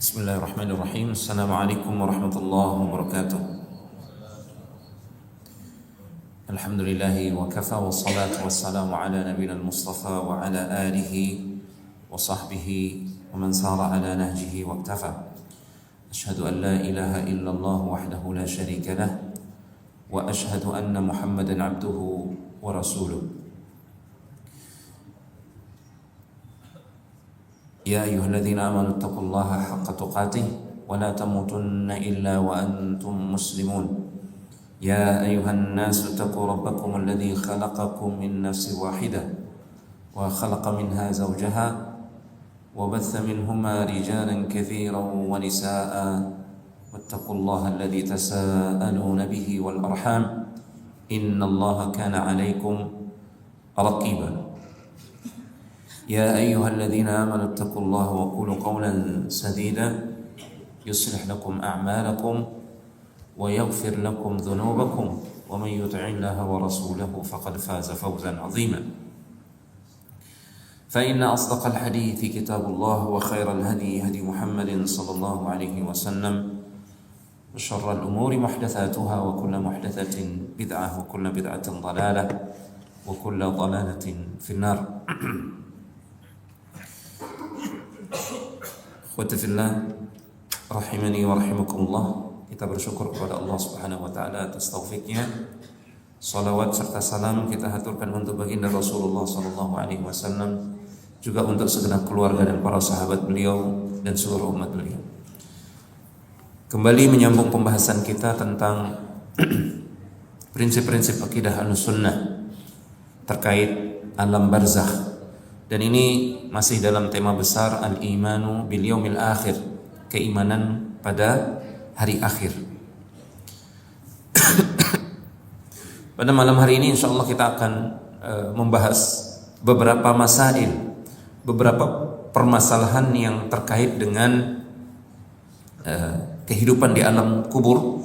Bismillahirrahmanirrahim. Assalamualaikum warahmatullahi wabarakatuh. Alhamdulillahi wa kafa wa salatu wassalamu ala nabiyina al-mustafa wa ala alihi wa sahbihi wa man sara ala nahjihi wa iktafa. Ashhadu an la ilaha illallah wahdahu la sharika lah wa ashhadu anna Muhammadan abduhu wa rasuluh. يا أيها الذين آمنوا اتقوا الله حق تقاته ولا تموتن إلا وأنتم مسلمون يا أيها الناس اتقوا ربكم الذي خلقكم من نفس واحدة وخلق منها زوجها وبث منهما رجالا كثيرا ونساء واتقوا الله الذي تساءلون به والأرحام إن الله كان عليكم رقيبا يا أيها الذين آمنوا اتقوا الله وقولوا قولا سديدا يصلح لكم أعمالكم ويغفر لكم ذنوبكم ومن يطع الله ورسوله فقد فاز فوزا عظيما فإن أصدق الحديث كتاب الله وخير الهدي هدي محمد صلى الله عليه وسلم وشر الأمور محدثاتها وكل محدثة بدعة وكل بدعة ضلالة وكل ضلالة في النار. Khawatafillah rahimani wa rahimakumullah. Kita bersyukur kepada Allah Subhanahu wa taala atas taufiknya. Salawat serta salam kita haturkan untuk baginda Rasulullah sallallahu alaihi wasallam, juga untuk segenap keluarga dan para sahabat beliau dan seluruh umat beliau. Kembali menyambung pembahasan kita tentang prinsip-prinsip akidah Ahlussunnah terkait alam barzakh. Dan ini masih dalam tema besar al-imanu bil yaumil akhir, keimanan pada hari akhir. Pada malam hari ini insyaallah kita akan membahas beberapa masail, beberapa permasalahan yang terkait dengan kehidupan di alam kubur.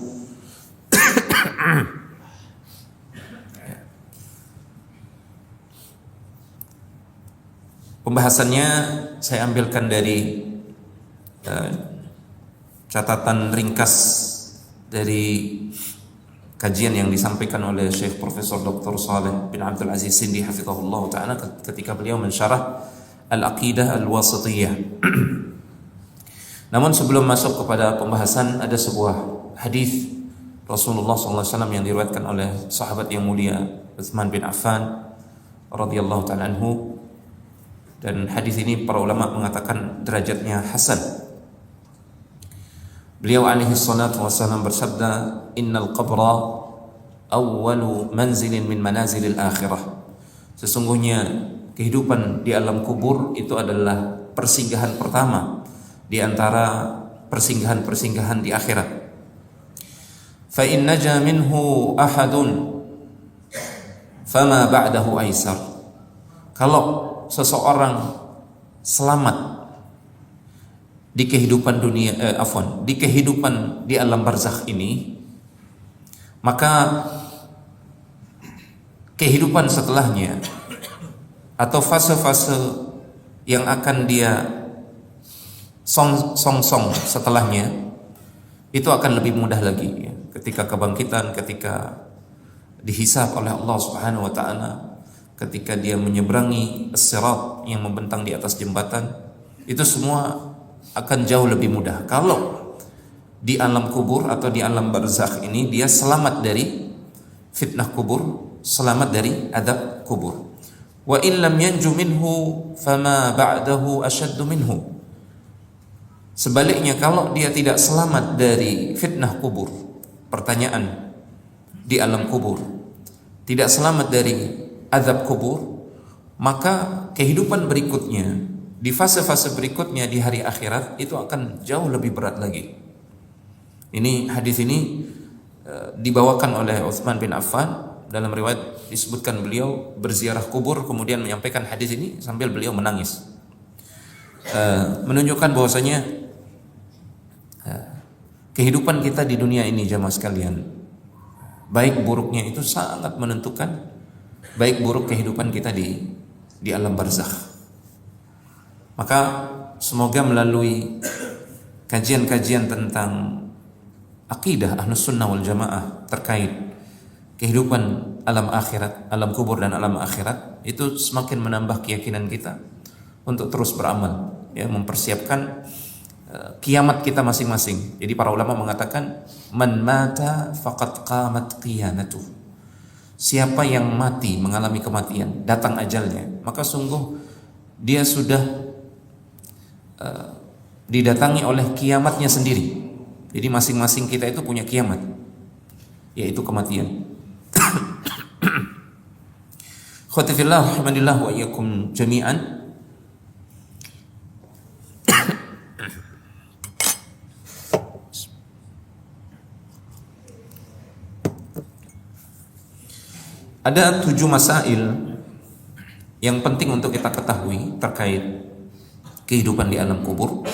Pembahasannya saya ambilkan dari catatan ringkas dari kajian yang disampaikan oleh Syekh Profesor Dr. Saleh bin Abdul Aziz Sindi hafizahullah ta'ala ketika beliau mensyarah Al-Aqidah Al-Wasithiyah. Namun sebelum masuk kepada pembahasan, ada sebuah hadis Rasulullah SAW yang diriwayatkan oleh sahabat yang mulia Utsman bin Affan radhiyallahu ta'ala anhu. Dan hadis ini para ulama mengatakan derajatnya hasan. Beliau alaihi salatu wassalam bersabda, "Innal qabra awwalu manzilin min manazilil akhirah." Sesungguhnya kehidupan di alam kubur itu adalah persinggahan pertama di antara persinggahan-persinggahan di akhirat. Fa in naja minhu ahadun fama ba'dahu aisar. Kalau seseorang selamat di kehidupan dunia, di kehidupan di alam barzakh ini, maka kehidupan setelahnya atau fase-fase yang akan dia song setelahnya itu akan lebih mudah lagi ya. Ketika kebangkitan, ketika dihisab oleh Allah Subhanahu wa taala, ketika dia menyeberangi as-sirat yang membentang di atas jembatan, itu semua akan jauh lebih mudah kalau di alam kubur atau di alam barzakh ini dia selamat dari fitnah kubur, selamat dari adab kubur. Wa in lam yanju minhu fama ba'dahu ashaddu minhu. Sebaliknya, kalau dia tidak selamat dari fitnah kubur, pertanyaan di alam kubur, tidak selamat dari azab kubur, maka kehidupan berikutnya, di fase-fase berikutnya di hari akhirat itu akan jauh lebih berat lagi. Ini hadis ini dibawakan oleh Utsman bin Affan. Dalam riwayat disebutkan beliau berziarah kubur kemudian menyampaikan hadis ini sambil beliau menangis, menunjukkan bahwasanya kehidupan kita di dunia ini, jamaah sekalian, baik buruknya itu sangat menentukan baik buruk kehidupan kita di alam barzakh. Maka semoga melalui kajian-kajian tentang akidah Ahlus Sunnah wal Jamaah terkait kehidupan alam akhirat, alam kubur dan alam akhirat, itu semakin menambah keyakinan kita untuk terus beramal, ya, mempersiapkan kiamat kita masing-masing. Jadi para ulama mengatakan man mata faqad qamat qiyamatuh. Siapa yang mati, mengalami kematian, datang ajalnya, maka sungguh dia sudah didatangi oleh kiamatnya sendiri. Jadi masing-masing kita itu punya kiamat, yaitu kematian. Khotifillah rahmanillah wa iyyakum jami'an. Ada 7 masail yang penting untuk kita ketahui terkait kehidupan di alam kubur.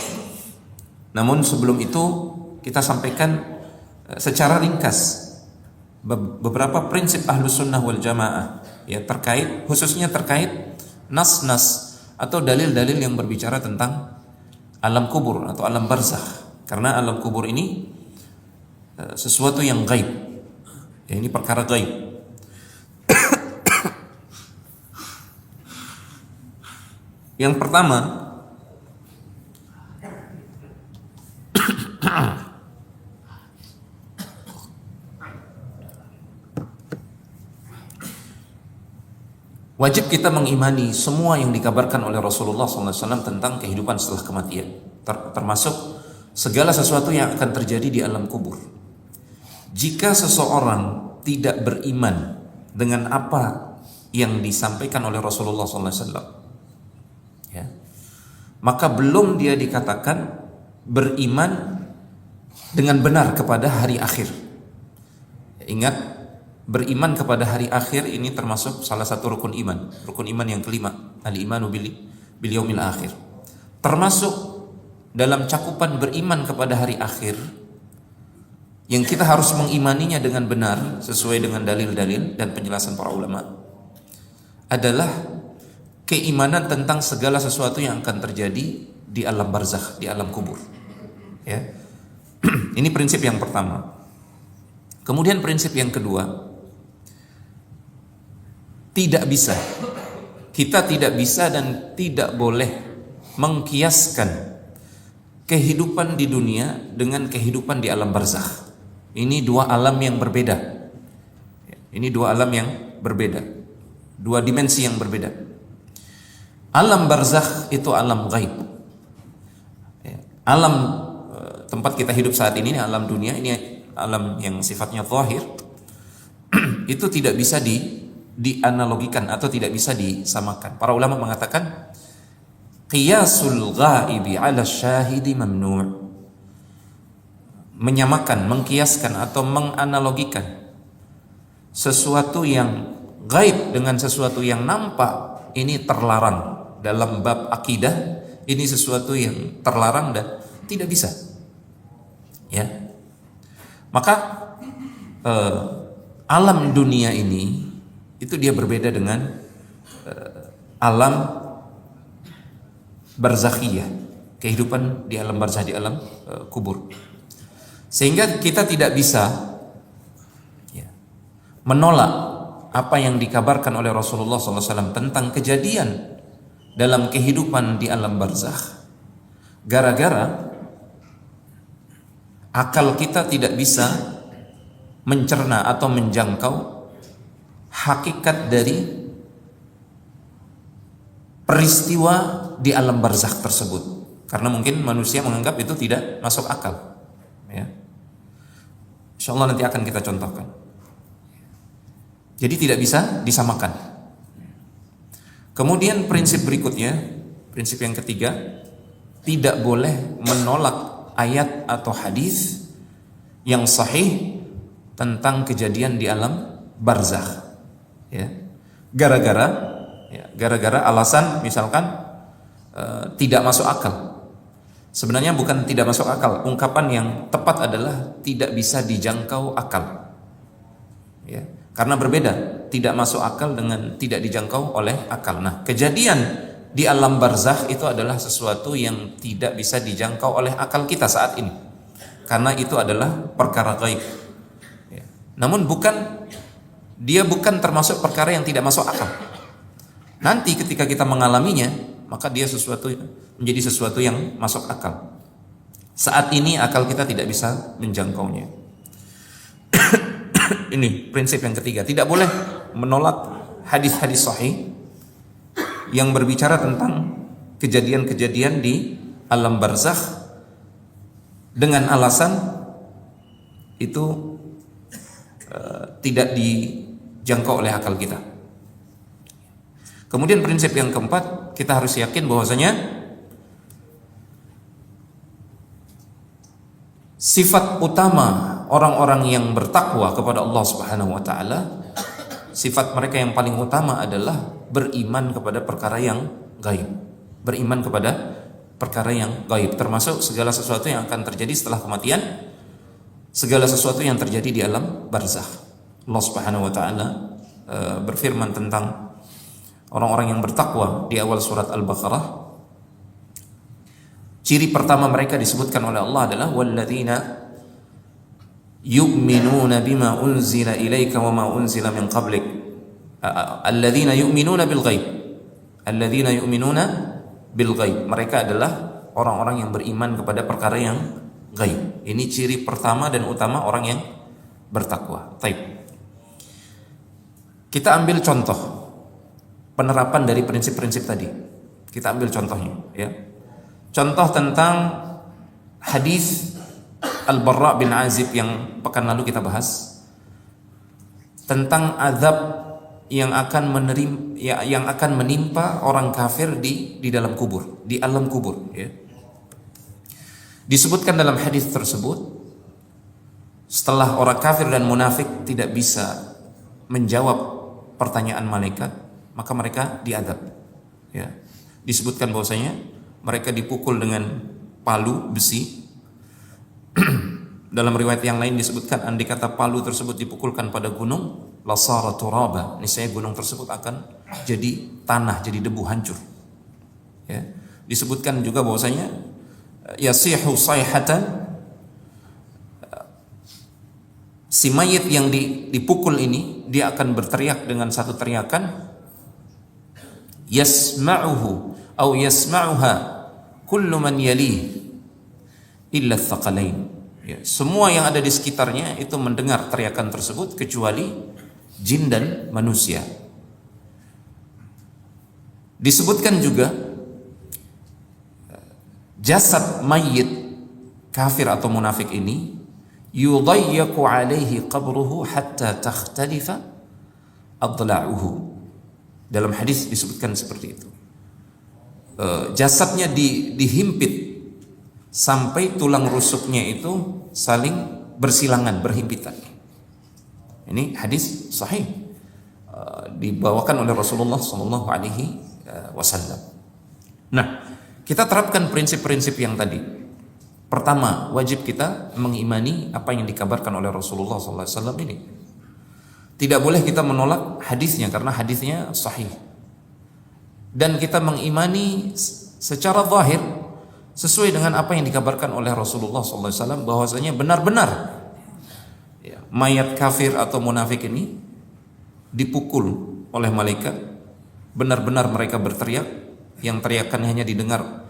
Namun sebelum itu kita sampaikan secara ringkas beberapa prinsip Ahlus Sunnah wal Jamaah, ya, terkait, khususnya terkait nas-nas atau dalil-dalil yang berbicara tentang alam kubur atau alam barzakh. Karena alam kubur ini sesuatu yang gaib, ya, ini perkara gaib. Yang pertama, wajib kita mengimani semua yang dikabarkan oleh Rasulullah SAW tentang kehidupan setelah kematian, termasuk segala sesuatu yang akan terjadi di alam kubur. Jika seseorang tidak beriman dengan apa yang disampaikan oleh Rasulullah SAW, ya, maka belum dia dikatakan beriman dengan benar kepada hari akhir. Ingat, beriman kepada hari akhir ini termasuk salah satu rukun iman. Rukun iman yang kelima, al-imanu bil yaumil akhir. Termasuk dalam cakupan beriman kepada hari akhir yang kita harus mengimaninya dengan benar sesuai dengan dalil-dalil dan penjelasan para ulama adalah keimanan tentang segala sesuatu yang akan terjadi di alam barzakh, di alam kubur. Ya. Ini prinsip yang pertama. Kemudian prinsip yang kedua, kita tidak bisa dan tidak boleh mengkiaskan kehidupan di dunia dengan kehidupan di alam barzakh. Ini dua alam yang berbeda. Ini dua alam yang berbeda, dua dimensi yang berbeda. Alam barzakh itu alam gaib. Alam tempat kita hidup saat ini alam dunia, ini alam yang sifatnya zahir. Itu tidak bisa dianalogikan atau tidak bisa disamakan. Para ulama mengatakan qiyasul ghaibi 'ala syahidi mamnu'. Menyamakan, mengkiaskan atau menganalogikan sesuatu yang gaib dengan sesuatu yang nampak, ini terlarang. Dalam bab akidah ini sesuatu yang terlarang dan tidak bisa, ya. Maka alam dunia ini itu dia berbeda dengan alam barzakhiyah, kehidupan di alam barzakh, di alam kubur. Sehingga kita tidak bisa, ya, menolak apa yang dikabarkan oleh Rasulullah SAW tentang kejadian dalam kehidupan di alam barzakh, gara-gara akal kita tidak bisa mencerna atau menjangkau hakikat dari peristiwa di alam barzakh tersebut, karena mungkin manusia menganggap itu tidak masuk akal, ya. Insyaallah nanti akan kita contohkan. Jadi tidak bisa disamakan. Kemudian prinsip berikutnya, prinsip yang ketiga, tidak boleh menolak ayat atau hadis yang sahih tentang kejadian di alam barzakh, ya. Gara-gara alasan misalkan tidak masuk akal. Sebenarnya bukan tidak masuk akal, ungkapan yang tepat adalah tidak bisa dijangkau akal, ya. Karena berbeda tidak masuk akal dengan tidak dijangkau oleh akal. Nah, kejadian di alam barzakh itu adalah sesuatu yang tidak bisa dijangkau oleh akal kita saat ini, karena itu adalah perkara gaib. Ya. Namun dia bukan termasuk perkara yang tidak masuk akal. Nanti ketika kita mengalaminya, maka dia menjadi sesuatu yang masuk akal. Saat ini akal kita tidak bisa menjangkaunya. Ini prinsip yang ketiga, tidak boleh menolak hadis-hadis sahih yang berbicara tentang kejadian-kejadian di alam barzakh dengan alasan itu tidak dijangkau oleh akal kita. Kemudian prinsip yang keempat, kita harus yakin bahwasanya sifat utama orang-orang yang bertakwa kepada Allah Subhanahu wa taala, sifat mereka yang paling utama adalah beriman kepada perkara yang gaib. Beriman kepada perkara yang gaib, termasuk segala sesuatu yang akan terjadi setelah kematian, segala sesuatu yang terjadi di alam barzakh. Allah Subhanahu wa taala berfirman tentang orang-orang yang bertakwa di awal surat Al-Baqarah. Ciri pertama mereka disebutkan oleh Allah adalah walladzina yu'minuna bima unzila ilaika wa ma unzila min qablik alladzina yu'minuna bil ghaib. Alladzina yu'minuna bil ghaib. Mereka adalah orang-orang yang beriman kepada perkara yang gaib. Ini ciri pertama dan utama orang yang bertakwa. Baik. Kita ambil contoh penerapan dari prinsip-prinsip tadi. Kita ambil contohnya, ya. Contoh tentang hadis Al-Barra bin Azib yang pekan lalu kita bahas tentang azab yang akan menimpa orang kafir di dalam kubur, di alam kubur, ya. Disebutkan dalam hadis tersebut, setelah orang kafir dan munafik tidak bisa menjawab pertanyaan malaikat, maka mereka diadab, ya. Disebutkan bahwasanya mereka dipukul dengan palu besi. Dalam riwayat yang lain disebutkan, andai kata palu tersebut dipukulkan pada gunung, lasara turaba, niscaya gunung tersebut akan jadi tanah, jadi debu, hancur. Ya. Disebutkan juga bahwasanya yasihu sayhatan, si mayit yang dipukul ini dia akan berteriak dengan satu teriakan, yasma'uhu atau yasma'uha kullu man yalih illa tsaqalain. Ya, semua yang ada di sekitarnya itu mendengar teriakan tersebut kecuali jin dan manusia. Disebutkan juga jasad mayit kafir atau munafik ini yudayyaqu alaihi qabruhu hatta takhtalifa adla'uhu. Dalam hadis disebutkan seperti itu. Jasadnya dihimpit sampai tulang rusuknya itu saling bersilangan, berhimpitan. Ini hadis sahih, dibawakan oleh Rasulullah Sallallahu Alaihi Wasallam. Nah, kita terapkan prinsip-prinsip yang tadi. Pertama, wajib kita mengimani apa yang dikabarkan oleh Rasulullah Sallallahu Alaihi Wasallam ini. Tidak boleh kita menolak hadisnya karena hadisnya sahih. Dan kita mengimani secara zahir sesuai dengan apa yang dikabarkan oleh Rasulullah SAW bahwasanya benar-benar ya, mayat kafir atau munafik ini dipukul oleh malaikat, benar-benar mereka berteriak, yang teriakan hanya didengar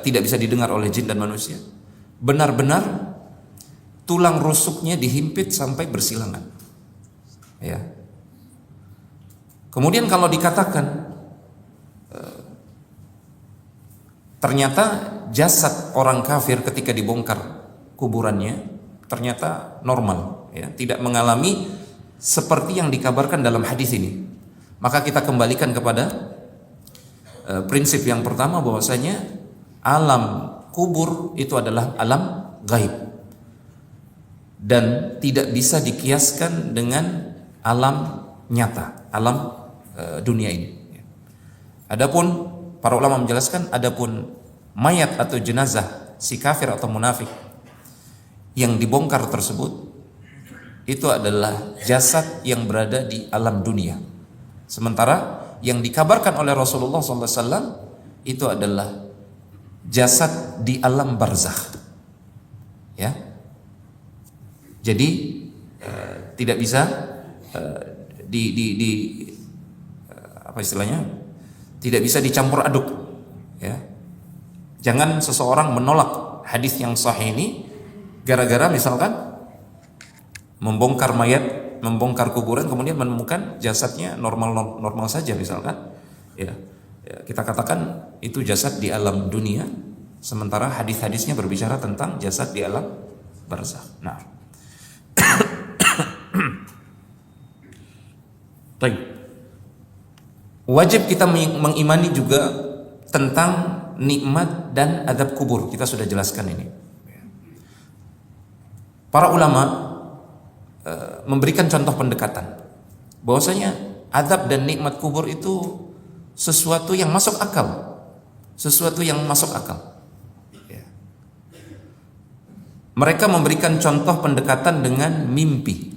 tidak bisa didengar oleh jin dan manusia, benar-benar tulang rusuknya dihimpit sampai bersilangan, ya. Kemudian kalau dikatakan ternyata jasad orang kafir ketika dibongkar kuburannya ternyata normal, ya, tidak mengalami seperti yang dikabarkan dalam hadis ini, maka kita kembalikan kepada prinsip yang pertama bahwasanya alam kubur itu adalah alam gaib dan tidak bisa dikiaskan dengan alam nyata, alam dunia ini. Adapun para ulama menjelaskan, adapun mayat atau jenazah si kafir atau munafik yang dibongkar tersebut itu adalah jasad yang berada di alam dunia. Sementara yang dikabarkan oleh Rasulullah SAW itu adalah jasad di alam barzakh. Ya, jadi tidak bisa apa istilahnya? Tidak bisa dicampur aduk. Ya, jangan seseorang menolak hadis yang sahih ini gara-gara misalkan membongkar mayat, membongkar kuburan, kemudian menemukan jasadnya normal saja misalkan. Ya, kita katakan itu jasad di alam dunia, sementara hadis-hadisnya berbicara tentang jasad di alam barzakh. Nah, baik. Wajib kita mengimani juga tentang nikmat dan adab kubur. Kita sudah jelaskan ini. Para ulama memberikan contoh pendekatan bahwasanya adab dan nikmat kubur itu sesuatu yang masuk akal, sesuatu yang masuk akal. Mereka memberikan contoh pendekatan dengan mimpi.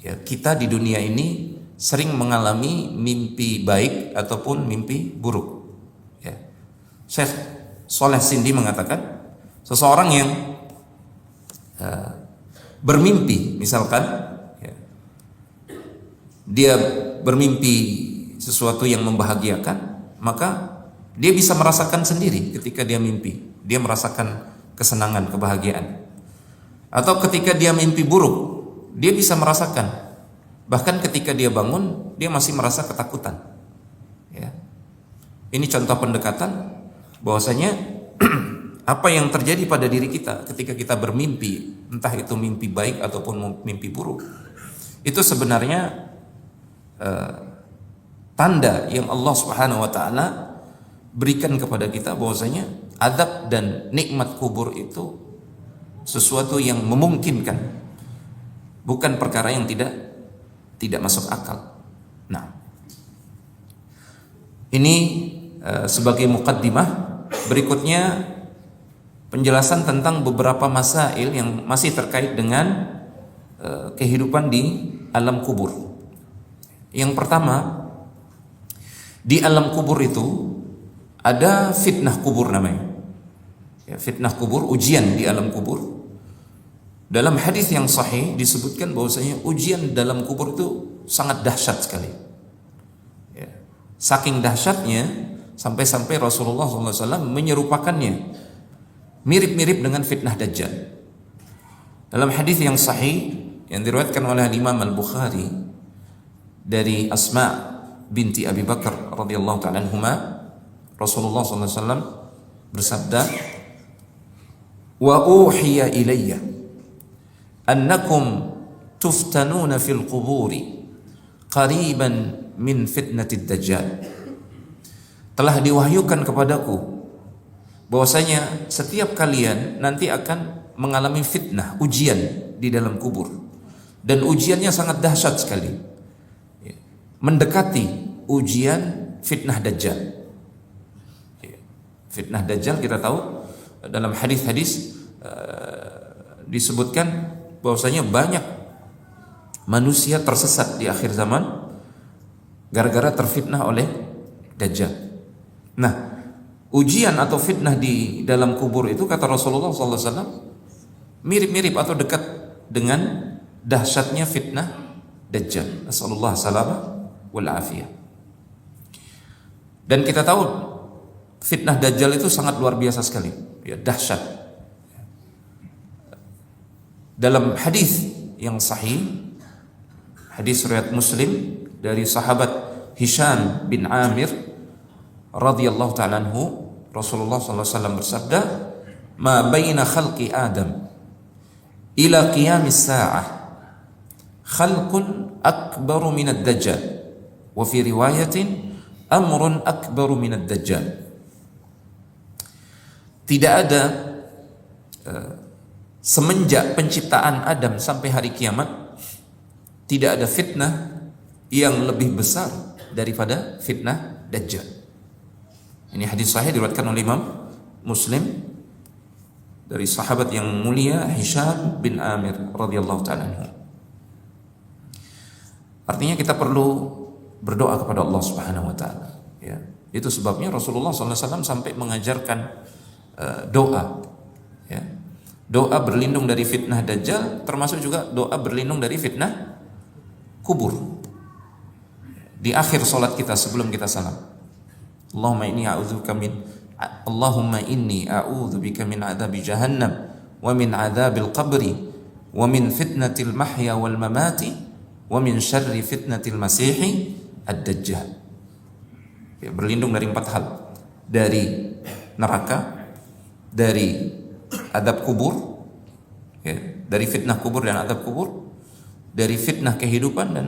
Ya, kita di dunia ini sering mengalami mimpi baik ataupun mimpi buruk. Ya. Syekh Soleh Sindi mengatakan seseorang yang bermimpi, misalkan ya, dia bermimpi sesuatu yang membahagiakan, maka dia bisa merasakan sendiri ketika dia mimpi. Dia merasakan kesenangan, kebahagiaan. Atau ketika dia mimpi buruk, dia bisa merasakan. Bahkan ketika dia bangun, dia masih merasa ketakutan. Ya. Ini contoh pendekatan bahwasanya apa yang terjadi pada diri kita ketika kita bermimpi, entah itu mimpi baik ataupun mimpi buruk, itu sebenarnya tanda yang Allah Subhanahu wa taala berikan kepada kita bahwasanya adab dan nikmat kubur itu sesuatu yang memungkinkan, bukan perkara yang tidak masuk akal. Nah, ini sebagai muqaddimah. Berikutnya penjelasan tentang beberapa masail yang masih terkait dengan kehidupan di alam kubur. Yang pertama, di alam kubur itu ada fitnah kubur namanya. Ya, fitnah kubur, ujian di alam kubur. Dalam hadis yang sahih disebutkan bahwasanya ujian dalam kubur itu sangat dahsyat sekali. Ya. Saking dahsyatnya sampai-sampai Rasulullah SAW menyerupakannya mirip-mirip dengan fitnah Dajjal. Dalam hadis yang sahih yang diriwayatkan oleh Imam Al-Bukhari dari Asma binti Abi Bakar radhiyallahu ta'ala anhuma, Rasulullah SAW bersabda, "Wa uhiya ilayya annakum tuftanuna fil quburi qariban min fitnatid dajjal." Telah diwahyukan kepadaku bahwasanya setiap kalian nanti akan mengalami fitnah, ujian di dalam kubur, dan ujiannya sangat dahsyat sekali, mendekati ujian fitnah dajjal. Fitnah dajjal kita tahu dalam hadis-hadis disebutkan bahwasanya banyak manusia tersesat di akhir zaman gara-gara terfitnah oleh dajjal. Nah, ujian atau fitnah di dalam kubur itu kata Rasulullah SAW mirip-mirip atau dekat dengan dahsyatnya fitnah dajjal. Nasallallahu salamah wal afiyah. Dan kita tahu fitnah dajjal itu sangat luar biasa sekali, ya, dahsyat. Dalam hadis yang sahih, hadis riwayat Muslim dari sahabat Hisham bin Amir radhiyallahu ta'ala anhu, Rasulullah SAW bersabda, "Ma baina khalqi Adam ila qiyamis sa'ah khalqun akbaru minad dajjal wa fi riwayatin amrun akbaru minad dajjal." Tidak ada semenjak penciptaan Adam sampai hari kiamat tidak ada fitnah yang lebih besar daripada fitnah dajjal. Ini hadis sahih diriwayatkan oleh Imam Muslim dari sahabat yang mulia Hisham bin Amir radhiyallahu ta'ala anhu. Artinya kita perlu berdoa kepada Allah Subhanahu wa taala, ya. Itu sebabnya Rasulullah SAW sampai mengajarkan doa, ya. Doa berlindung dari fitnah Dajjal, termasuk juga doa berlindung dari fitnah kubur. Di akhir salat kita sebelum kita salam, Allahumma inni a'udzubika min adzabi jahannam wa min adzabil qabri wa min fitnatil mahya wal mamati wa min syarri fitnatil masihi ad-dajjal. Ya, berlindung dari 4 hal. Dari neraka, dari adab kubur, ya, dari fitnah kubur dan adab kubur, dari fitnah kehidupan dan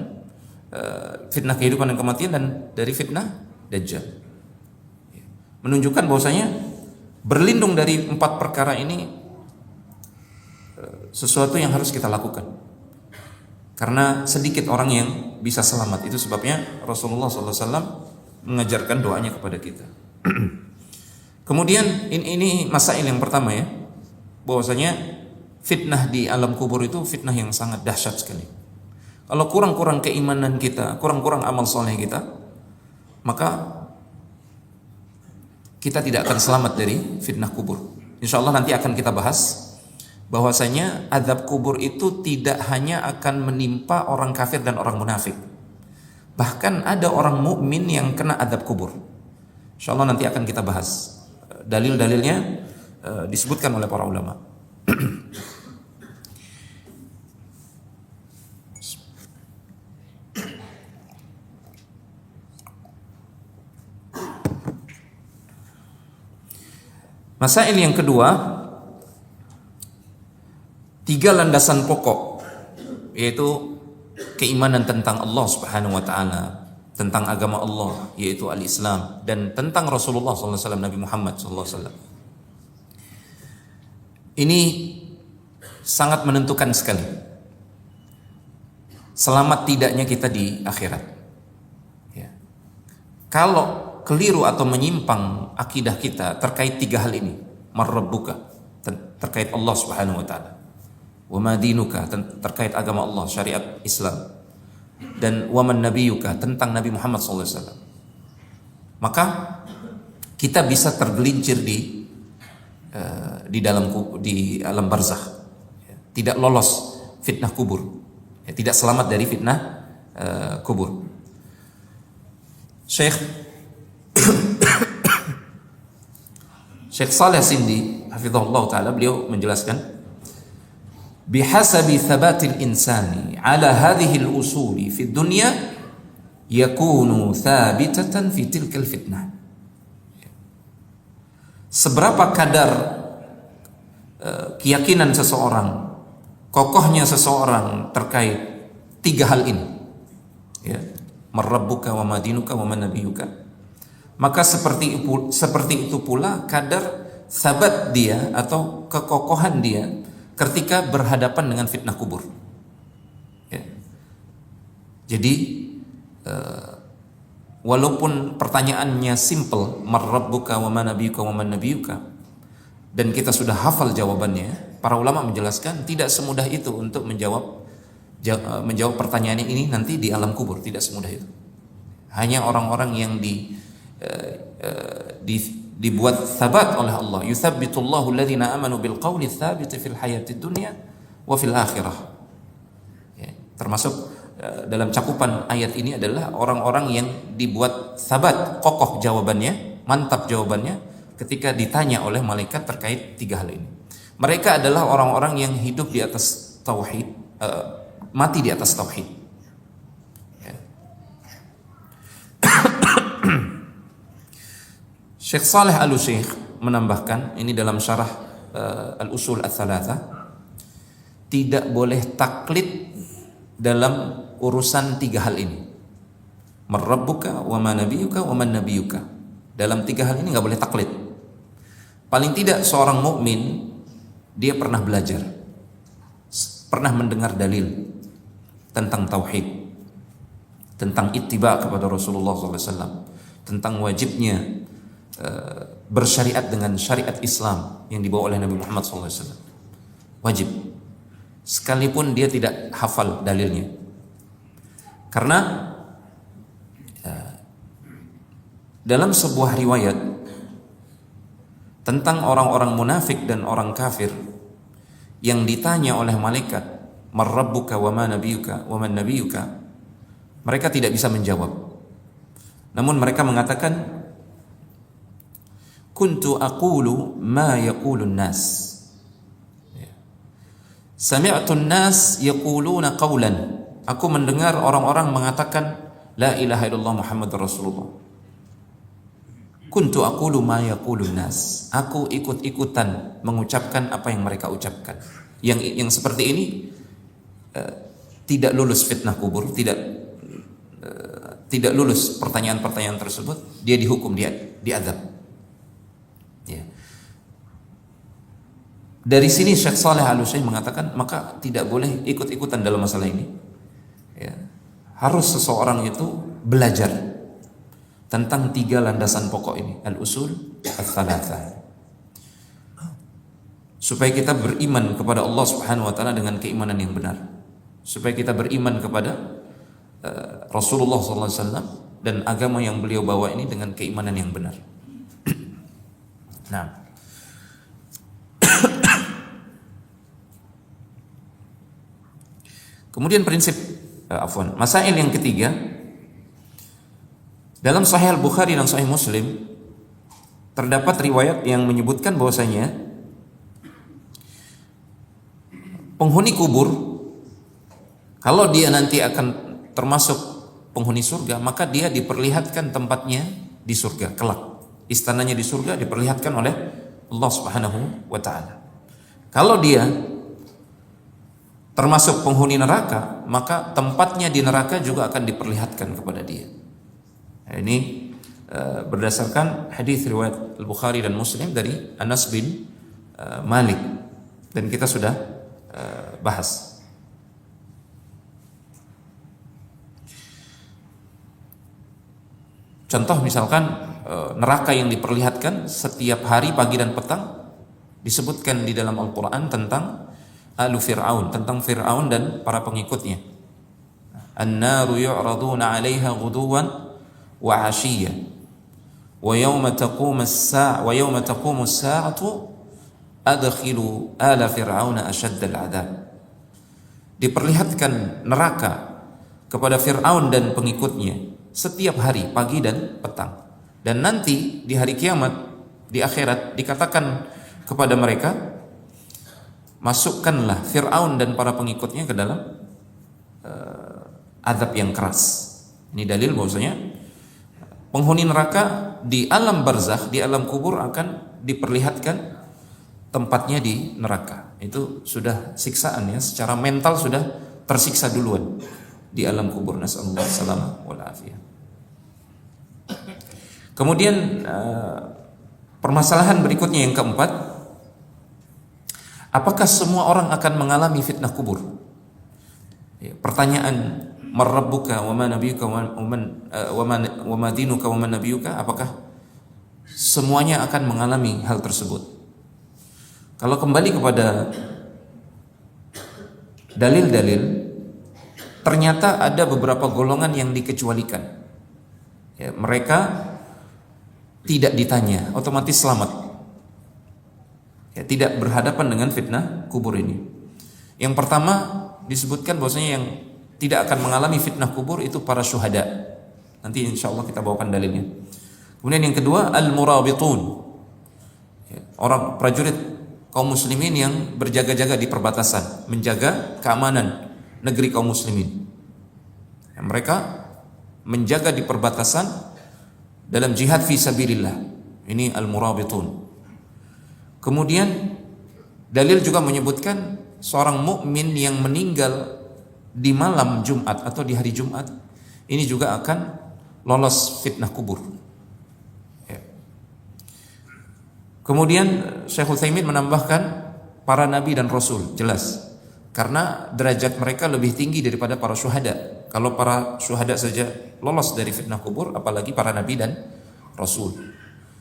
kematian, dan dari fitnah Dajjal. Ya. Menunjukkan bahwasanya berlindung dari 4 perkara ini sesuatu yang harus kita lakukan. Karena sedikit orang yang bisa selamat. Itu sebabnya Rasulullah SAW mengajarkan doanya kepada kita. Kemudian ini masail yang pertama, ya, bahwasanya fitnah di alam kubur itu fitnah yang sangat dahsyat sekali. Kalau kurang-kurang keimanan kita, kurang-kurang amal soleh kita, maka kita tidak akan selamat dari fitnah kubur. Insya Allah nanti akan kita bahas bahwasanya azab kubur itu tidak hanya akan menimpa orang kafir dan orang munafik. Bahkan ada orang mukmin yang kena azab kubur. Insya Allah nanti akan kita bahas. Dalil-dalilnya disebutkan oleh para ulama. Masail yang kedua, 3 landasan pokok, yaitu keimanan tentang Allah Subhanahu wa taala, tentang agama Allah yaitu al-Islam, dan tentang Rasulullah SAW, Nabi Muhammad SAW. Ini sangat menentukan sekali selamat tidaknya kita di akhirat, ya. Kalau keliru atau menyimpang akidah kita terkait 3 hal ini, marrabbuka, terkait Allah Subhanahu wa taala, wa ma dinuka, terkait agama Allah, syariat Islam, dan wa man nabiyuka, tentang Nabi Muhammad SAW, maka kita bisa tergelincir di alam barzakh, tidak lolos fitnah kubur, tidak selamat dari fitnah kubur. Syekh Saleh Sindi hafizahullah taala, beliau menjelaskan, bihasabi thabatil insani ala hadhihi al-usuli fi dunya yakunu thabitatan fi tilkal fitnah. Seberapa kadar keyakinan seseorang, kokohnya seseorang terkait 3 hal ini, ya, marrabbuka wa madinuka wa man nabiyuka, maka seperti itu pula kadar sabat dia atau kekokohan dia ketika berhadapan dengan fitnah kubur, ya. Jadi walaupun pertanyaannya simple, marrabbuka wa man nabiyuka wa man nabiyuka, dan kita sudah hafal jawabannya, para ulama menjelaskan tidak semudah itu untuk menjawab pertanyaan ini nanti di alam kubur. Tidak semudah itu. Hanya orang-orang yang dibuat sabat oleh Allah. Yuthabbitullahu alladhina amanu bil qawli tsabiti fil hayatid dunya wa fil akhirah. Ya, termasuk dalam cakupan ayat ini adalah orang-orang yang dibuat sabat, kokoh jawabannya, mantap jawabannya ketika ditanya oleh malaikat terkait 3 hal ini. Mereka adalah orang-orang yang hidup di atas tauhid, mati di atas tauhid. Ya. Syekh Saleh Al-Utsaimin menambahkan, ini dalam syarah Al-Usul Ats-Tsalatsa, tidak boleh taklid dalam urusan 3 hal ini, marrabbuka wa ma nabiyuka wa man nabiyuka. Dalam 3 hal ini nggak boleh taklid. Paling tidak seorang mukmin dia pernah belajar, pernah mendengar dalil tentang tauhid, tentang ittiba kepada Rasulullah SAW, tentang wajibnya bersyariat dengan syariat Islam yang dibawa oleh Nabi Muhammad SAW. Wajib, sekalipun dia tidak hafal dalilnya. Karena Dalam sebuah riwayat tentang orang-orang munafik dan orang kafir yang ditanya oleh malaikat, "Man rabbuka wa ma nabiyuka wa man nabiyuka?" Mereka tidak bisa menjawab. Namun mereka mengatakan, "Kuntu aqulu ma yaqulun nas." Sami'tu an-nas yaquluna qawlan. Aku mendengar orang-orang mengatakan la ilaha illallah Muhammadur Rasulullah. Kuntu aqulu ma yaqulun nas. Aku ikut-ikutan mengucapkan apa yang mereka ucapkan. Yang seperti ini tidak lulus fitnah kubur, tidak lulus pertanyaan-pertanyaan tersebut, dia dihukum, dia diazab. Ya. Dari sini Syekh Saleh Al-Utsaimin mengatakan maka tidak boleh ikut-ikutan dalam masalah ini. Ya. Harus seseorang itu belajar tentang 3 landasan pokok ini, al-usul ats-tsalatsah. Supaya kita beriman kepada Allah Subhanahu wa taala dengan keimanan yang benar. Supaya kita beriman kepada Rasulullah SAW dan agama yang beliau bawa ini dengan keimanan yang benar. Nah, kemudian prinsip masail yang ketiga, dalam Sahih Al-Bukhari dan Sahih Muslim terdapat riwayat yang menyebutkan bahwasanya penghuni kubur kalau dia nanti akan termasuk penghuni surga, maka dia diperlihatkan tempatnya di surga kelak. Istananya di surga diperlihatkan oleh Allah Subhanahu wa taala. Kalau dia termasuk penghuni neraka, maka tempatnya di neraka juga akan diperlihatkan kepada dia. Nah, ini berdasarkan hadis riwayat Al-Bukhari dan Muslim dari Anas bin Malik, dan kita sudah bahas. Contoh misalkan neraka yang diperlihatkan setiap hari pagi dan petang disebutkan di dalam Al-Quran tentang Alu Fir'aun, tentang Fir'aun dan para pengikutnya. An-naru yu'raduna 'alaiha ghuduwan wa 'ashiyya wa yawma taqumu as-sa'atu adkhilu ala fir'auna ashadda al-'adab. Diperlihatkan neraka kepada Fir'aun dan pengikutnya setiap hari pagi dan petang, dan nanti di hari kiamat, di akhirat, dikatakan kepada mereka, masukkanlah Fir'aun dan para pengikutnya ke dalam azab yang keras. Ini dalil bahwasanya penghuni neraka di alam barzakh, di alam kubur akan diperlihatkan tempatnya di neraka. Itu sudah siksaan ya, secara mental sudah tersiksa duluan di alam kubur. Nasallallahu alaihi wal afiyah. Kemudian permasalahan berikutnya yang keempat, apakah semua orang akan mengalami fitnah kubur? Ya, pertanyaan marrabbuka wa ma nabiyuka wa ma dinuka wa man nabiyuka, apakah semuanya akan mengalami hal tersebut? Kalau kembali kepada dalil-dalil, ternyata ada beberapa golongan yang dikecualikan. Ya, mereka tidak ditanya, otomatis selamat. Ya, tidak berhadapan dengan fitnah kubur ini. Yang pertama disebutkan bahwasanya yang tidak akan mengalami fitnah kubur itu para syuhada. Nanti insyaallah kita bawakan dalilnya. Kemudian yang kedua al-murabitun. Ya, orang prajurit kaum muslimin yang berjaga-jaga di perbatasan, menjaga keamanan negeri kaum muslimin. Ya, mereka menjaga di perbatasan dalam jihad fi sabilillah. Ini al-murabitun. Kemudian dalil juga menyebutkan seorang mukmin yang meninggal di malam Jumat atau di hari Jumat, ini juga akan lolos fitnah kubur. Ya. Kemudian Syekh Utsaimin menambahkan para nabi dan rasul, jelas. Karena derajat mereka lebih tinggi daripada para syuhada. Kalau para syuhada saja lolos dari fitnah kubur, apalagi para nabi dan rasul.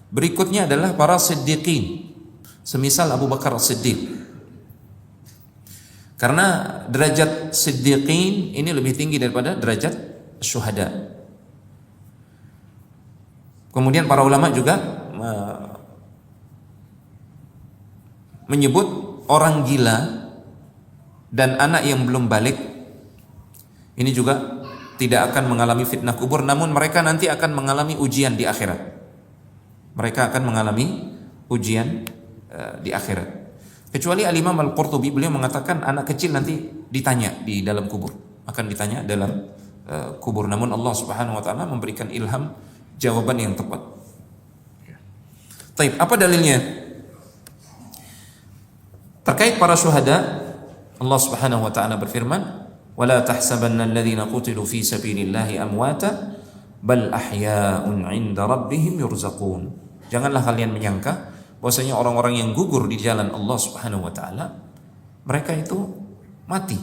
Berikutnya adalah para siddiqin, semisal Abu Bakar As-Siddiq. Karena derajat siddiqin ini lebih tinggi daripada derajat syuhada. Kemudian para ulama juga menyebut orang gila dan anak yang belum balik ini juga tidak akan mengalami fitnah kubur, namun mereka nanti akan mengalami ujian di akhirat. Mereka akan mengalami ujian di akhirat. Kecuali Al-Imam Al-Qurtubi, beliau mengatakan anak kecil nanti ditanya di dalam kubur, akan ditanya dalam kubur. Namun Allah Subhanahu wa taala memberikan ilham jawaban yang tepat. Taib, apa dalilnya? Terkait para syuhada, Allah Subhanahu wa taala berfirman, "Wala tahsabanna alladhina qutilu fi sabilillahi amwata bal ahya'un 'inda rabbihim yurzaqun." Janganlah kalian menyangka bahwasanya orang-orang yang gugur di jalan Allah Subhanahu wa taala mereka itu mati.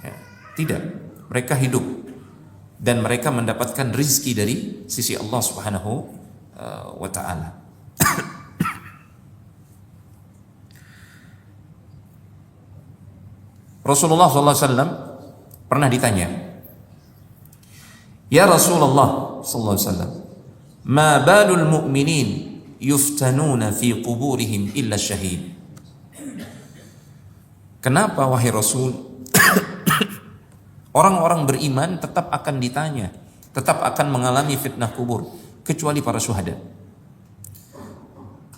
Ya, tidak, mereka hidup dan mereka mendapatkan rizki dari sisi Allah Subhanahu wa taala. Rasulullah SAW pernah ditanya, "Ya Rasulullah SAW, ma balul mu'minin yuftanuna fi quburihim illa syahid." Kenapa wahai Rasul orang-orang beriman tetap akan ditanya, tetap akan mengalami fitnah kubur kecuali para syuhada?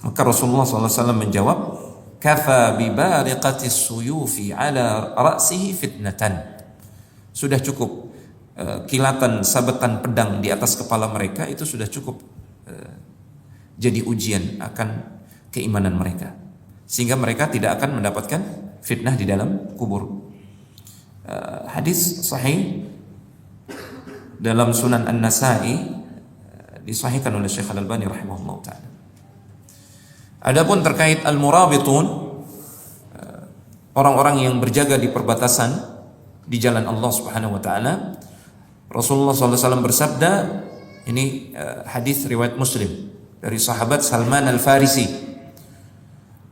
Maka Rasulullah SAW menjawab, "Kafa bi bariqatis suyufi ala ra'sihi fitnatan." Sudah cukup kilatan sabetan pedang di atas kepala mereka itu sudah cukup jadi ujian akan keimanan mereka, sehingga mereka tidak akan mendapatkan fitnah di dalam kubur. Hadis sahih dalam Sunan An-Nasa'i disahihkan oleh Syekh Al-Albani rahimahullah ta'ala. Adapun terkait al-murabitun, orang-orang yang berjaga di perbatasan di jalan Allah Subhanahu wa taala, Rasulullah SAW bersabda, ini hadis riwayat Muslim dari sahabat Salman Al-Farisi,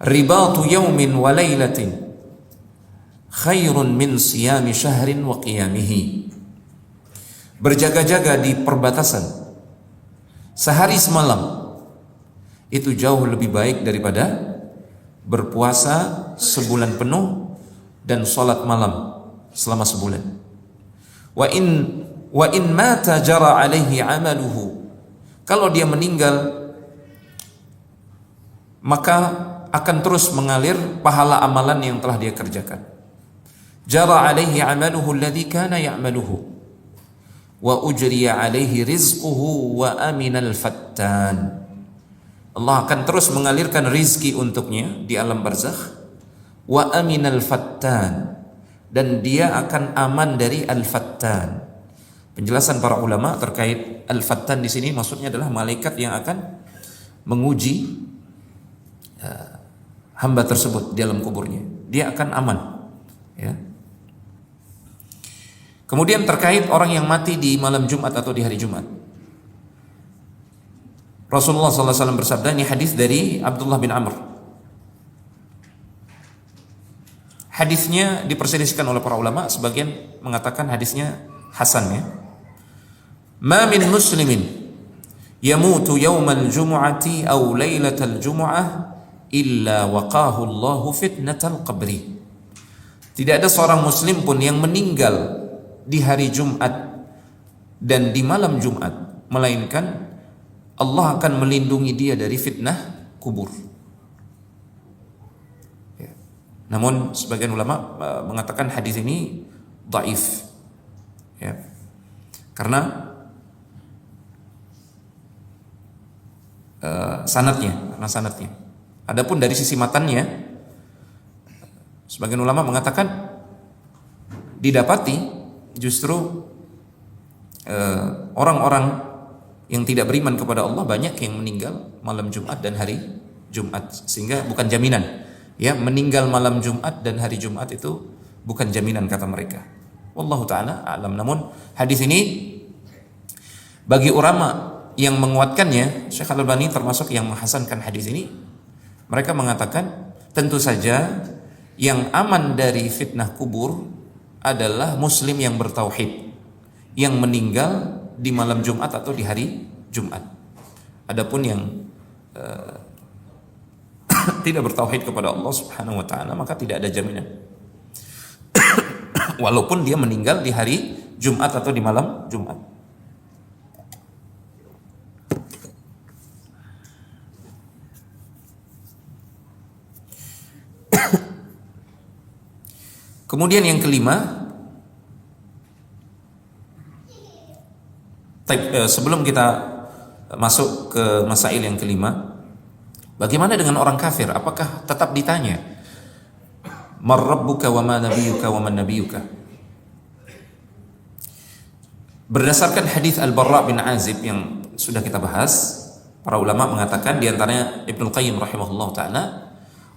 "Ribatu yaumin wa lailatin khairun min siyami syahrin wa qiyamihi." Berjaga-jaga di perbatasan sehari semalam itu jauh lebih baik daripada berpuasa sebulan penuh dan salat malam selama sebulan. Wa in mata jara alaihi amaluhu. Kalau dia meninggal maka akan terus mengalir pahala amalan yang telah dia kerjakan. Jara alaihi amaluhu alladhi kana ya'maluhu wa ujriya alaihi rizquhu wa aminal fattan. Allah akan terus mengalirkan rizki untuknya di alam barzakh, wa aminal fattan, dan dia akan aman dari al-fattan. Penjelasan para ulama terkait al-fattan di sini maksudnya adalah malaikat yang akan menguji hamba tersebut di alam kuburnya. Dia akan aman, ya. Kemudian terkait orang yang mati di malam Jumat atau di hari Jumat, Rasulullah SAW bersabda, ini hadis dari Abdullah bin Amr. Hadisnya diperselisihkan oleh para ulama, sebagian mengatakan hadisnya hasan, ya. Ma min muslimin yamutu yawmal jumu'ati aw lailatal jumu'ah illa waqahu Allahu fitnatal qabri. Tidak ada seorang muslim pun yang meninggal di hari Jumat dan di malam Jumat melainkan Allah akan melindungi dia dari fitnah kubur. Ya. Namun sebagian ulama mengatakan hadis ini dhaif, ya. Karena sanadnya. Adapun dari sisi matannya, sebagian ulama mengatakan didapati justru orang-orang yang tidak beriman kepada Allah banyak yang meninggal malam Jumat dan hari Jumat, sehingga bukan jaminan, ya, meninggal malam Jumat dan hari Jumat itu bukan jaminan kata mereka. Wallahu taala a'lam. Namun hadis ini bagi ulama yang menguatkannya, Syekh Al-Albani termasuk yang menghasankan hadis ini, mereka mengatakan tentu saja yang aman dari fitnah kubur adalah muslim yang bertauhid yang meninggal di malam Jumat atau di hari Jumat. Adapun yang tidak bertauhid kepada Allah Subhanahu wa taala maka tidak ada jaminan. Walaupun dia meninggal di hari Jumat atau di malam Jumat. Kemudian yang kelima, sebelum kita masuk ke masail yang kelima, bagaimana dengan orang kafir? Apakah tetap ditanya, "Man rabbuka wa ma nabiyuka wa man nabiyuka?" Berdasarkan hadis Al-Barra bin Azib yang sudah kita bahas, para ulama mengatakan, di antaranya Ibnu Qayyim rahimahullah taala,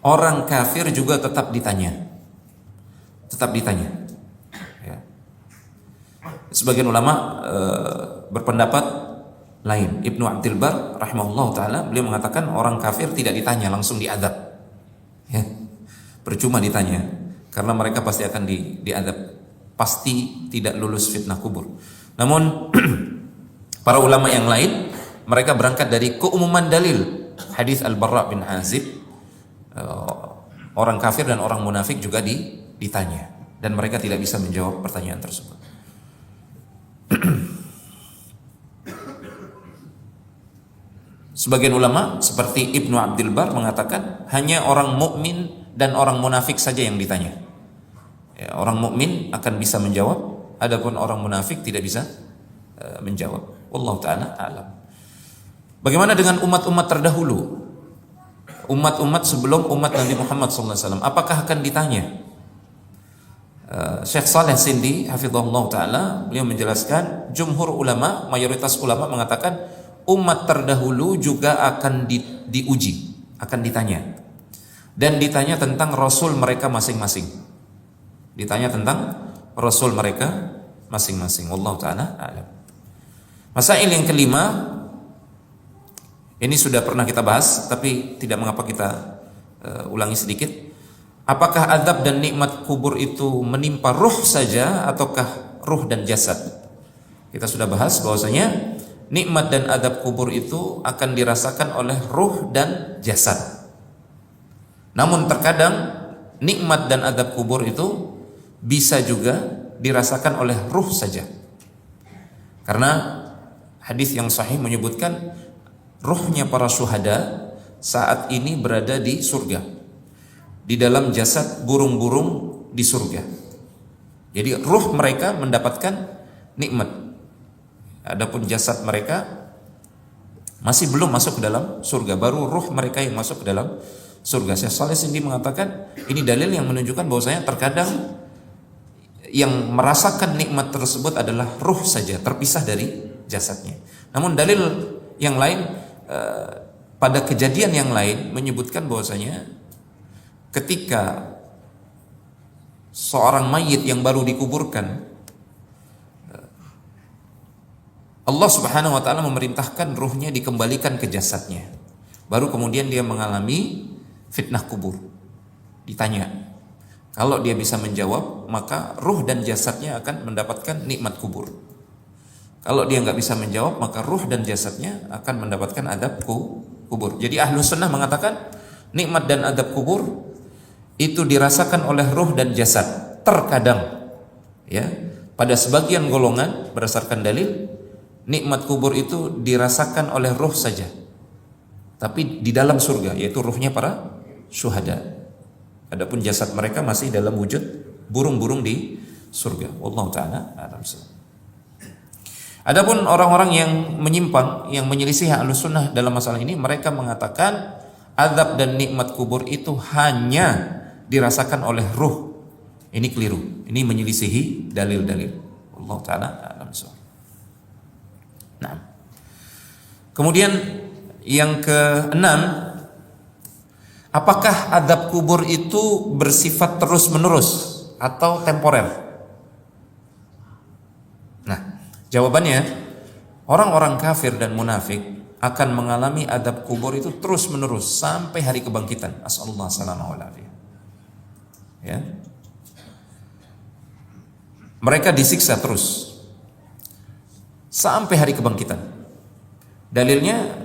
orang kafir juga tetap ditanya. Tetap ditanya. Ya. Sebagian ulama berpendapat lain. Ibnu Abdul Bar rahimahullah taala, beliau mengatakan orang kafir tidak ditanya, langsung diadab. Ya. Percuma ditanya, karena mereka pasti akan diadab, pasti tidak lulus fitnah kubur. Namun para ulama yang lain, mereka berangkat dari keumuman dalil hadis Al-Barra bin Azib, orang kafir dan orang munafik juga ditanya, dan mereka tidak bisa menjawab pertanyaan tersebut. Sebagian ulama seperti Ibnu Abdul Bar mengatakan hanya orang mukmin dan orang munafik saja yang ditanya. Ya, orang mukmin akan bisa menjawab, adapun orang munafik tidak bisa menjawab. Wallahu taala a'lam. Bagaimana dengan umat-umat terdahulu? Umat-umat sebelum umat Nabi Muhammad SAW, apakah akan ditanya? Syekh Saleh Sindi hafizahullah taala, beliau menjelaskan, jumhur ulama, mayoritas ulama mengatakan umat terdahulu juga akan diuji, akan ditanya, dan ditanya tentang rasul mereka masing-masing. Ditanya tentang rasul mereka masing-masing. Wallahu taala a'lam. Masail yang kelima, ini sudah pernah kita bahas, tapi tidak mengapa kita ulangi sedikit. Apakah azab dan nikmat kubur itu menimpa ruh saja ataukah ruh dan jasad? Kita sudah bahas bahwasanya nikmat dan azab kubur itu akan dirasakan oleh ruh dan jasad. Namun terkadang nikmat dan azab kubur itu bisa juga dirasakan oleh ruh saja. Karena hadis yang sahih menyebutkan ruhnya para syuhada saat ini berada di surga, di dalam jasad burung-burung di surga. Jadi ruh mereka mendapatkan nikmat, adapun jasad mereka masih belum masuk ke dalam surga, baru ruh mereka yang masuk ke dalam surga. Syekh Shalih Sindi mengatakan ini dalil yang menunjukkan bahwasanya terkadang yang merasakan nikmat tersebut adalah ruh saja, terpisah dari jasadnya. Namun dalil yang lain, pada kejadian yang lain menyebutkan bahwasanya ketika seorang mayit yang baru dikuburkan, Allah Subhanahu wa taala memerintahkan ruhnya dikembalikan ke jasadnya. Baru kemudian dia mengalami fitnah kubur. Ditanya. Kalau dia bisa menjawab, maka ruh dan jasadnya akan mendapatkan nikmat kubur. Kalau dia nggak bisa menjawab, maka ruh dan jasadnya akan mendapatkan adab kubur. Jadi Ahlus Sunnah mengatakan nikmat dan adab kubur itu dirasakan oleh ruh dan jasad. Terkadang, ya, pada sebagian golongan berdasarkan dalil, nikmat kubur itu dirasakan oleh ruh saja, tapi di dalam surga, yaitu ruhnya para syuhada. Adapun jasad mereka masih dalam wujud burung-burung di surga. Wallahu taala a'lam. Adapun orang-orang yang menyimpang, yang menyelisih Ahlus Sunnah dalam masalah ini, mereka mengatakan azab dan nikmat kubur itu hanya dirasakan oleh ruh. Ini keliru. Ini menyelisihi dalil-dalil. Allah taala a'lam. Nah. Kemudian yang keenam, apakah azab kubur itu bersifat terus-menerus atau temporer? Nah, jawabannya, orang-orang kafir dan munafik akan mengalami azab kubur itu terus-menerus sampai hari kebangkitan. Asallallahu alaihi. Ya. Mereka disiksa terus sampai hari kebangkitan. Dalilnya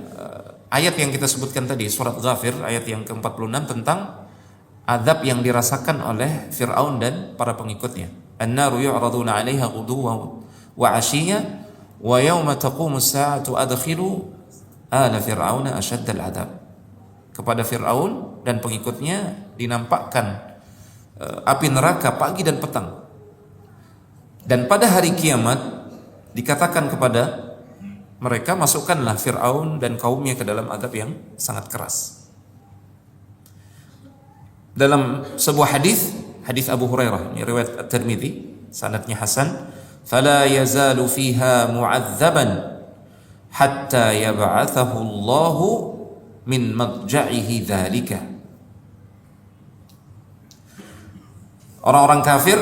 ayat yang kita sebutkan tadi, surat Ghafir ayat yang ke-46 tentang azab yang dirasakan oleh Fir'aun dan para pengikutnya. An-naru yu'raduna 'alaiha ghuduwan wa 'ashiyyan wa yawma taqumu as-sa'atu adkhilu ala fir'auna ashaddal 'adzab. Kepada Fir'aun dan pengikutnya dinampakkan api neraka pagi dan petang. Dan pada hari kiamat dikatakan kepada mereka, masukkanlah Fir'aun dan kaumnya ke dalam azab yang sangat keras. Dalam sebuah hadis Abu Hurairah, ini riwayat At-Tirmidzi, sanadnya hasan, fala yazalu fiha mu'adzaban hatta yab'athahu Allahu min madja'ihi dzalika. Orang-orang kafir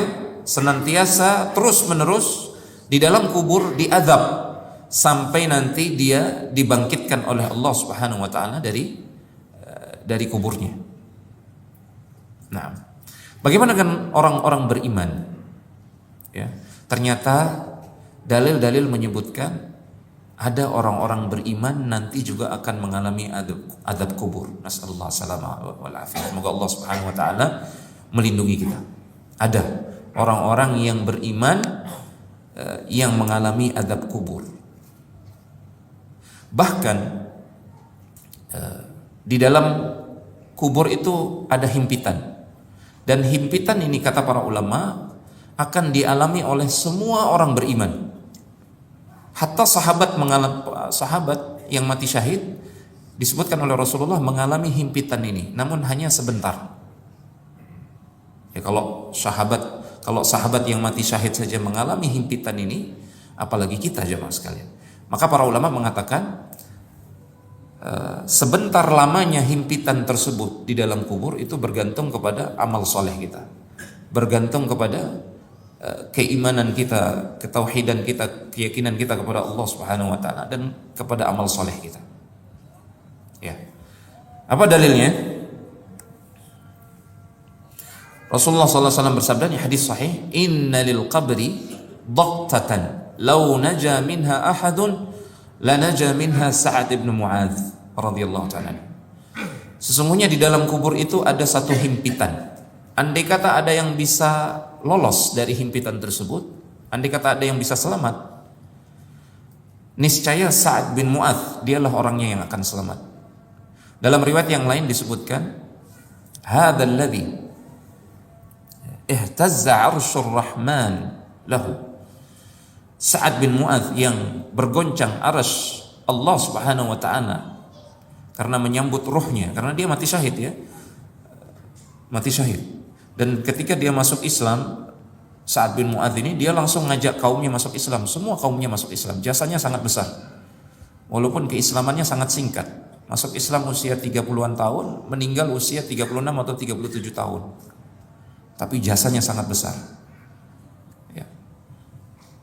senantiasa terus-menerus di dalam kubur diazab sampai nanti dia dibangkitkan oleh Allah Subhanahu wa taala dari kuburnya. Nah, bagaimana dengan orang-orang beriman? Ya, ternyata dalil-dalil menyebutkan ada orang-orang beriman nanti juga akan mengalami azab kubur. Nasallallahu salamah wal afiyah. Semoga Allah Subhanahu wa taala melindungi kita. Ada orang-orang yang beriman yang mengalami azab kubur. Bahkan di dalam kubur itu ada himpitan. Dan himpitan ini, kata para ulama, akan dialami oleh semua orang beriman. Hatta sahabat yang mati syahid disebutkan oleh Rasulullah mengalami himpitan ini, namun hanya sebentar. Ya, kalau sahabat yang mati syahid saja mengalami himpitan ini, apalagi kita jemaah sekalian. Maka para ulama mengatakan sebentar lamanya himpitan tersebut di dalam kubur itu bergantung kepada amal soleh kita, bergantung kepada keimanan kita, ketauhidan kita, keyakinan kita kepada Allah Subhanahu wa taala dan kepada amal soleh kita. Ya. Apa dalilnya? Rasulullah sallallahu alaihi wasallam bersabda di hadis sahih, "Inna lil qabri daqtatan law naja minha ahadun la naja minha Sa'ad bin Mu'adz radhiyallahu ta'ala." Sesungguhnya di dalam kubur itu ada satu himpitan. Andai kata ada yang bisa lolos dari himpitan tersebut, andai kata ada yang bisa selamat, niscaya Sa'ad bin Mu'adz dialah orangnya yang akan selamat. Dalam riwayat yang lain disebutkan, hadzal ladzi ihtazza 'arsyur rahman lahu. Sa'ad bin Mu'adz yang bergoncang arsy Allah Subhanahu wa taala karena menyambut ruhnya, karena dia mati syahid ya. Mati syahid. Dan ketika dia masuk Islam, Sa'ad bin Mu'adz ini dia langsung ngajak kaumnya masuk Islam. Semua kaumnya masuk Islam. Jasanya sangat besar. Walaupun keislamannya sangat singkat. Masuk Islam usia 30-an tahun, meninggal usia 36 atau 37 tahun. Tapi jasanya sangat besar. Ya.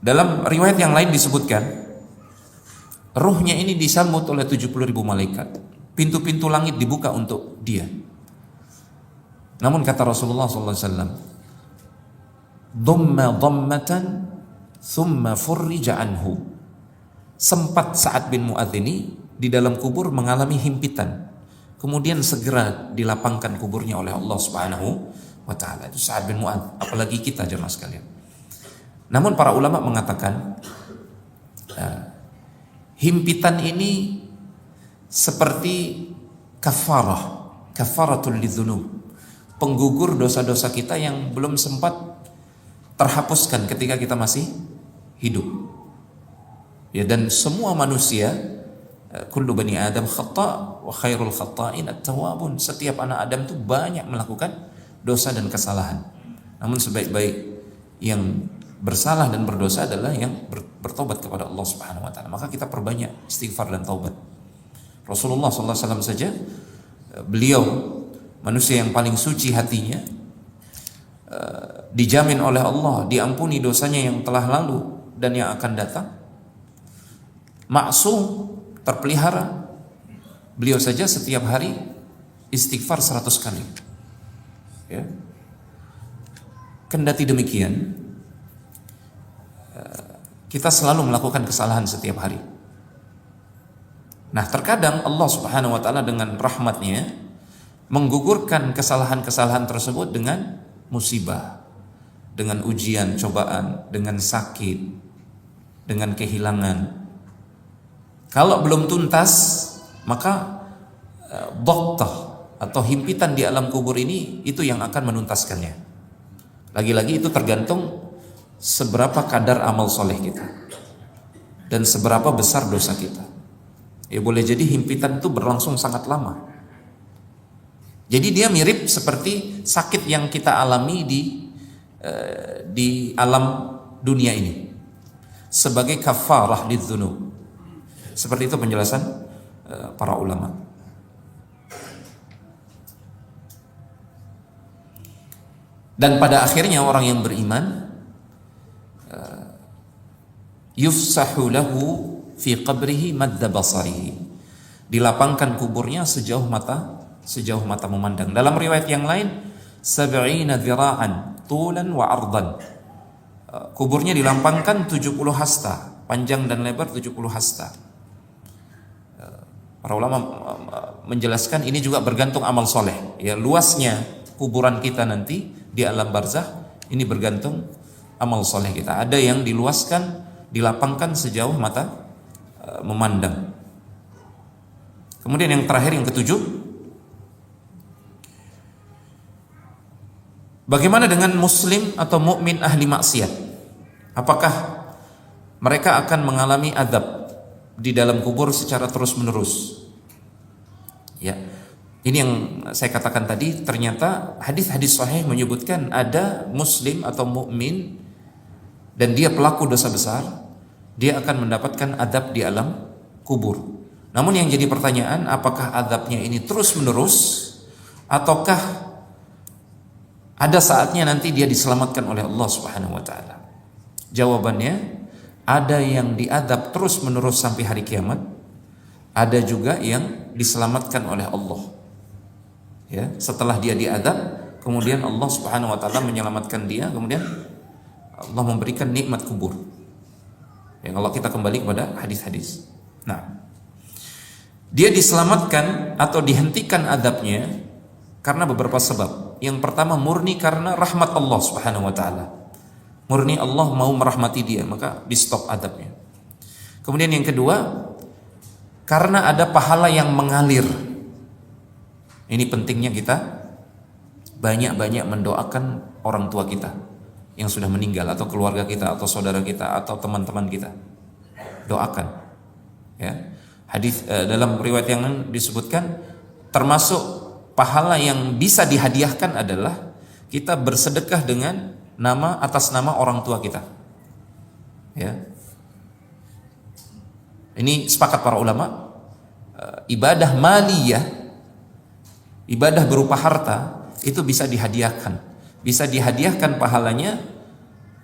Dalam riwayat yang lain disebutkan, ruhnya ini disambut oleh 70.000 malaikat. Pintu-pintu langit dibuka untuk dia. Namun kata Rasulullah SAW, "Dhamma dhammatan, thumma furrija anhu." Sempat Sa'ad bin Mu'adz ini di dalam kubur mengalami himpitan. Kemudian segera dilapangkan kuburnya oleh Allah Subhanahu wa ta'ala. Itu Sa'ad bin Mu'adz, apalagi kita jemaah sekalian. Namun para ulama mengatakan himpitan ini seperti kafaratul lidzunub, penggugur dosa-dosa kita yang belum sempat terhapuskan ketika kita masih hidup. Ya, dan semua manusia, kullu bani Adam khata' wa khairul khata'in at-tawwabun. Setiap anak Adam itu banyak melakukan dosa dan kesalahan. Namun sebaik-baik yang bersalah dan berdosa adalah yang bertobat kepada Allah Subhanahu wa taala. Maka kita perbanyak istighfar dan taubat. Rasulullah sallallahu alaihi wasallam saja, beliau manusia yang paling suci hatinya, dijamin oleh Allah diampuni dosanya yang telah lalu dan yang akan datang. Maksum, terpelihara. Beliau saja setiap hari istighfar 100 kali. Ya. Kendati demikian, kita selalu melakukan kesalahan setiap hari. Nah, terkadang Allah Subhanahu wa taala dengan rahmatnya menggugurkan kesalahan-kesalahan tersebut dengan musibah, dengan ujian, cobaan, dengan sakit, dengan kehilangan. Kalau belum tuntas, maka dhaghthah atau himpitan di alam kubur ini itu yang akan menuntaskannya. Lagi-lagi itu tergantung seberapa kadar amal soleh kita dan seberapa besar dosa kita. Ya boleh jadi himpitan itu berlangsung sangat lama. Jadi dia mirip seperti sakit yang kita alami di alam dunia ini sebagai kafarah lidzunub. Seperti itu penjelasan para ulama. Dan pada akhirnya orang yang beriman yufsahu lahu fi qabrihi madda basarihi, dilapangkan kuburnya sejauh mata memandang. Dalam riwayat yang lain, 70 dhira'an tulan wa ardan, kuburnya dilapangkan 70 hasta, panjang dan lebar 70 hasta. Para ulama menjelaskan ini juga bergantung amal soleh. Ya, luasnya kuburan kita nanti di alam barzakh ini bergantung amal soleh kita. Ada yang diluaskan, dilapangkan sejauh mata memandang. Kemudian yang terakhir, yang ketujuh, bagaimana dengan muslim atau mukmin ahli maksiat? Apakah mereka akan mengalami azab di dalam kubur secara terus-menerus? Ya, ini yang saya katakan tadi. Ternyata hadis-hadis sahih menyebutkan ada muslim atau mukmin dan dia pelaku dosa besar, dia akan mendapatkan azab di alam kubur. Namun yang jadi pertanyaan, apakah azabnya ini terus-menerus ataukah ada saatnya nanti dia diselamatkan oleh Allah Subhanahu wa taala? Jawabannya, ada yang diazab terus-menerus sampai hari kiamat, ada juga yang diselamatkan oleh Allah. Ya, setelah dia diazab, kemudian Allah Subhanahu wa taala menyelamatkan dia, kemudian Allah memberikan nikmat kubur. Yang kalau kita kembali kepada hadis-hadis. Nah, dia diselamatkan atau dihentikan azabnya karena beberapa sebab. Yang pertama, murni karena rahmat Allah Subhanahu wa taala. Murni Allah mau merahmati dia, maka di stop azabnya. Kemudian yang kedua, karena ada pahala yang mengalir. Ini pentingnya kita banyak-banyak mendoakan orang tua kita yang sudah meninggal, atau keluarga kita, atau saudara kita, atau teman-teman kita. Doakan. Ya. Hadis dalam riwayat yang disebutkan, termasuk pahala yang bisa dihadiahkan adalah kita bersedekah dengan atas nama orang tua kita. Ya. Ini sepakat para ulama, ibadah maliyah, ibadah berupa harta itu bisa dihadiahkan. Bisa dihadiahkan pahalanya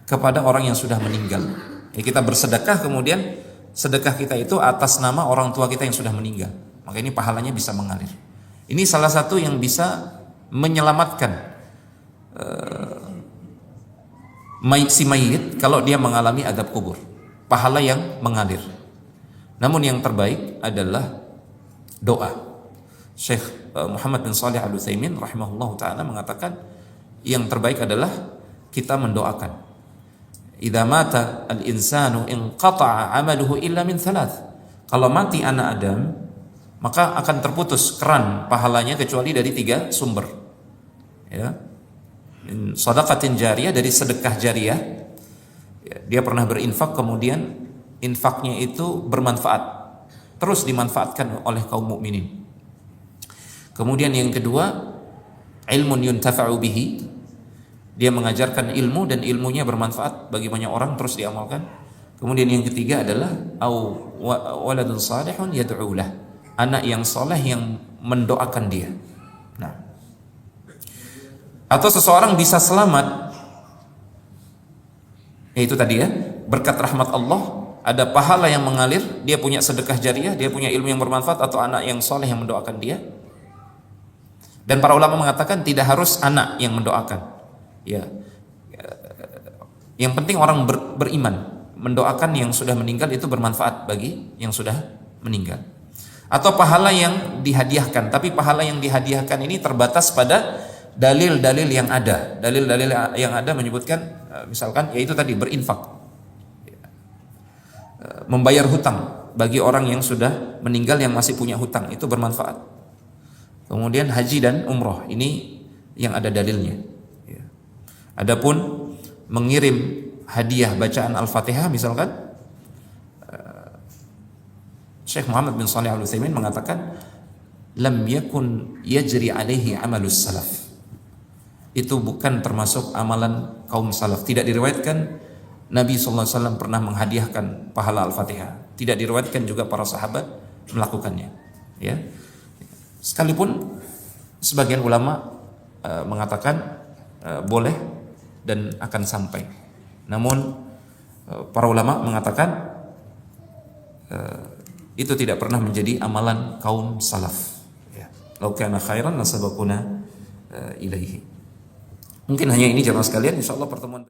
kepada orang yang sudah meninggal. Ya, kita bersedekah, kemudian sedekah kita itu atas nama orang tua kita yang sudah meninggal. Maka ini pahalanya bisa mengalir. Ini salah satu yang bisa menyelamatkan si mayit kalau dia mengalami azab kubur. Pahala yang mengalir. Namun yang terbaik adalah doa. Syekh Muhammad bin Shalih Al-Utsaimin rahimahullah ta'ala mengatakan, yang terbaik adalah kita mendoakan. Idza mata al-insanu inqata'a 'amaluhu illa min thalath. Kalau mati anak Adam, maka akan terputus keran pahalanya kecuali dari 3 sumber. Ya. Min shadaqatin jariyah, dari sedekah jariyah. Ya, dia pernah berinfak, kemudian infaknya itu bermanfaat, terus dimanfaatkan oleh kaum mukminin. Kemudian yang kedua, ilmun yuntafa'u bihi, dia mengajarkan ilmu dan ilmunya bermanfaat bagi banyak orang, terus diamalkan. Kemudian yang ketiga adalah au waladun salihun yad'u lah, anak yang soleh yang mendoakan dia. Nah, atau seseorang bisa selamat, yaitu tadi ya, berkat rahmat Allah, ada pahala yang mengalir, dia punya sedekah jariyah, dia punya ilmu yang bermanfaat, atau anak yang soleh yang mendoakan dia. Dan para ulama mengatakan tidak harus anak yang mendoakan. Ya, yang penting orang beriman mendoakan yang sudah meninggal, itu bermanfaat bagi yang sudah meninggal. atau pahala yang dihadiahkan. Tapi pahala yang dihadiahkan ini terbatas pada dalil-dalil yang ada. Dalil-dalil yang ada menyebutkan misalkan yaitu tadi berinfak, membayar hutang bagi orang yang sudah meninggal yang masih punya hutang, itu bermanfaat. Kemudian haji dan umroh, ini yang ada dalilnya. Adapun mengirim hadiah bacaan Al-Fatihah misalkan, Syekh Muhammad bin Shalih Al-Utsaimin mengatakan lam yakun yajri alaihi amalus salaf. Itu bukan termasuk amalan kaum salaf. Tidak diriwayatkan Nabi SAW pernah menghadiahkan pahala Al-Fatihah. Tidak diriwayatkan juga para sahabat melakukannya. Ya. Sekalipun sebagian ulama mengatakan boleh dan akan sampai. Namun para ulama mengatakan itu tidak pernah menjadi amalan kaum salaf. Ya. Lau kana khairan lasabaquna ilaihi. Mungkin hanya ini jemaah sekalian, insyaallah pertemuan